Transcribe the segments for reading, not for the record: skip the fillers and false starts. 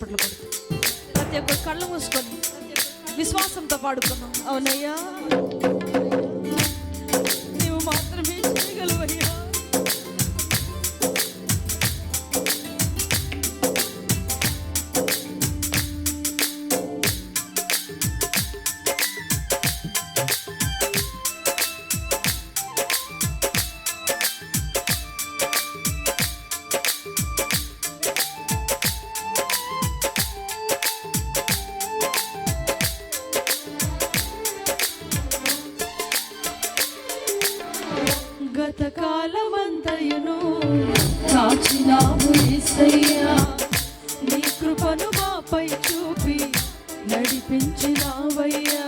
ప్రతి ఒక్క కళ్ళు మూసుకొని విశ్వాసంతో పాడుకున్నాం. అవునయ్యా నీవు మాత్రమే చేయగలవయ్యా. గతకాలమంతయును కాచినావు యేసయ్యా, నీ కృపను మాపై చూపి నడిపించినావయ్యా.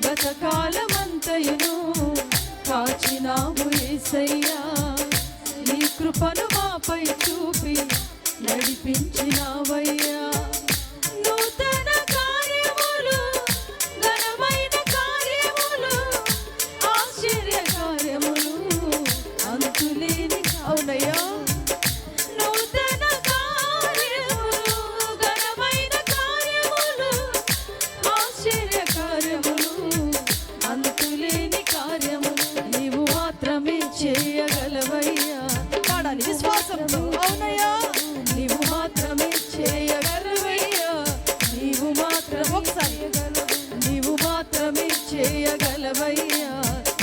గతకాలమంతయును కాచినావు యేసయ్యా, నీ కృపను మాపై చూపి నడిపించినావయ్యా. నూతన కార్యములు, ఘనమైన కార్యములు, ఆశ్చర్య కార్యములు అంతులేని. అవునయ్యా నూతన కార్యములు, ఘనమైన కార్యములు, ఆశ్చర్య కార్యములు అంతులేని కార్యములు నీవు మాత్రమే చేయగలవయ్యా. పాడాలి విశ్వాసంతో. అవునయ్యా నీవు మాత్రమే చేయగలవయ్యా. నీవు మాత్రం ఒకసారి నీవు మాత్రమే చేయగలవయ్యా.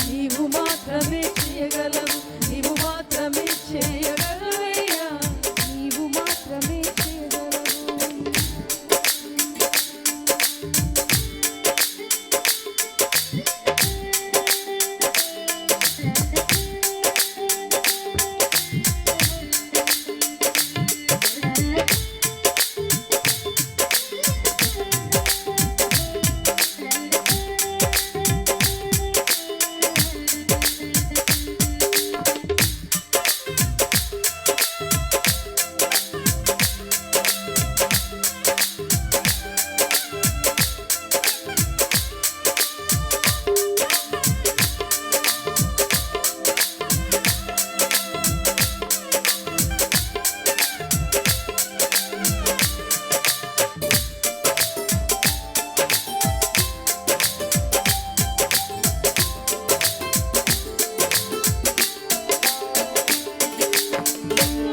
నీవు మాత్రమే చేయగలవు. నీవు మాత్రమే చేయగలవయ్యా. నీవు మాత్రమే చేయగలవు.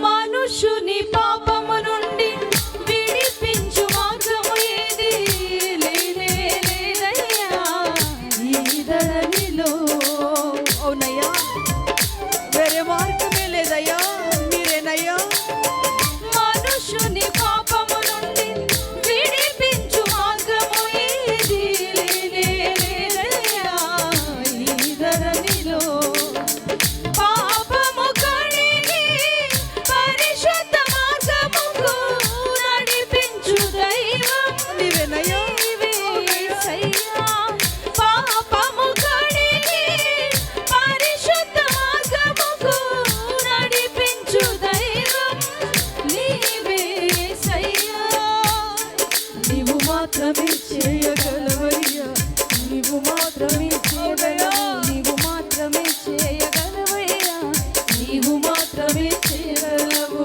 మనుషుని పాపము నుండి విడిపించు మార్గము ఏది లేనే లేదయ్యా ఈ ధరణిలో. అవునయ్యా వేరే మార్గమే లేదయ్యా, మీరేనయ్యా. మనుషుని పాపము నుండి విడిపించు మార్గము ఏది లేనే లేదయ్యా ఈ ధరణిలో. పాపము కడిగి పరిశుద్ధ మార్గముకు నడిపించు దైవం నీవేనయ్యా. యేసయ్యా పాపము కడిగి పరిశుద్ధ మార్గముకు నడిపించు దైవం నీవే యేసయ్యా. నీవు మాత్రమే చేయగలవయ్యా. నీవు మాత్రమే చేయగలవు. నీవు మాత్రమే చేయగలవయ్యా. నీవు మాత్రమే చేయగలవు.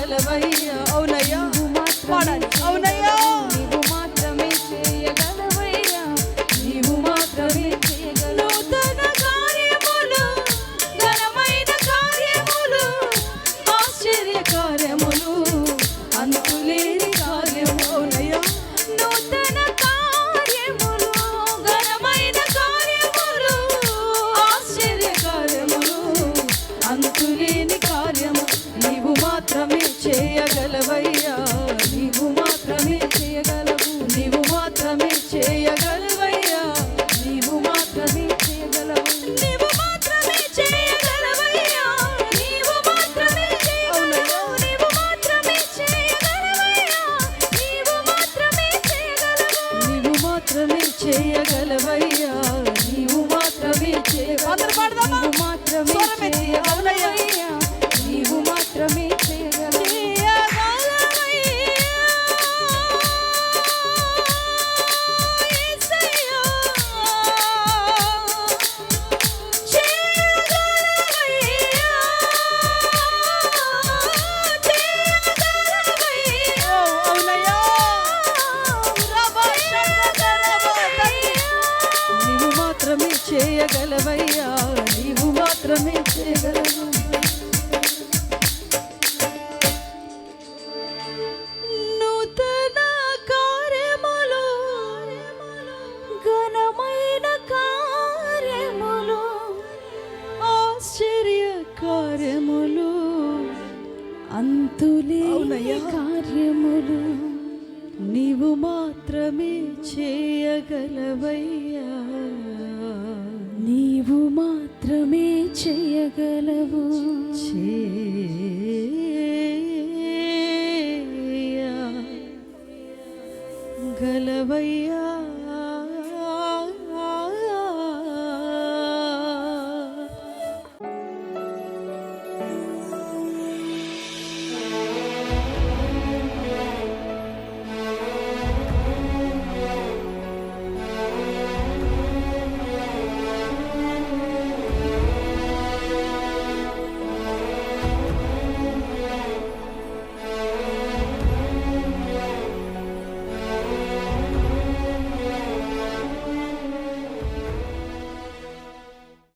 చేయగలవయ్యా. అవునయ్యా, పాడాలి. అవునయ్యా, నీవు మాత్రమే చేయగలవయ్యా, నీవు మాత్రమే చేయగలవు. నూతన కార్యములు, ఘనమైన కార్యములు, ఆశ్చర్య కార్యములు, అంతులేని కార్యము. అవునయ్యా, నూతన కార్యములు, ఘనమైన కార్యములు, ఆశ్చర్య కార్యములు, అంతులేని కార్యము. నీవు మాత్రమే చేయగలవయ్యా, నీవు మాత్రమే చేయగలవు, నీవు మాత్రమే చేయగలవయ్యా, నీవు మాత్రమే చేయగలవు, నీవు మాత్రమే చేయగలవయ్యా, నీవు మాత్రమే చేయగలవు, నీవు మాత్రమే చేయగలవయ్యా, నీవు మాత్రమే చేయగలవు, నీవు మాత్రమే చేయగలవయ్యా, నీవు మాత్రమే చేయగలవు. అందరూ పాడదామా? నీవు మాత్రమే చేయగలవయ్యా, నీవు మాత్రమే చేయగలవు. నీవు మాత్రమే చేయగలవయ్యా, నీవు మాత్రమే చేయగలవు. నూతన కార్యములు, ఘనమైన కార్యములు, ఆశ్చర్య కార్యములు, అంతులేని అవునయ్యా. కార్యములు, నీవు మాత్రమే చేయగలవయ్యా, నీవు మాత్రమే చేయగలవు. గలవయ్యా.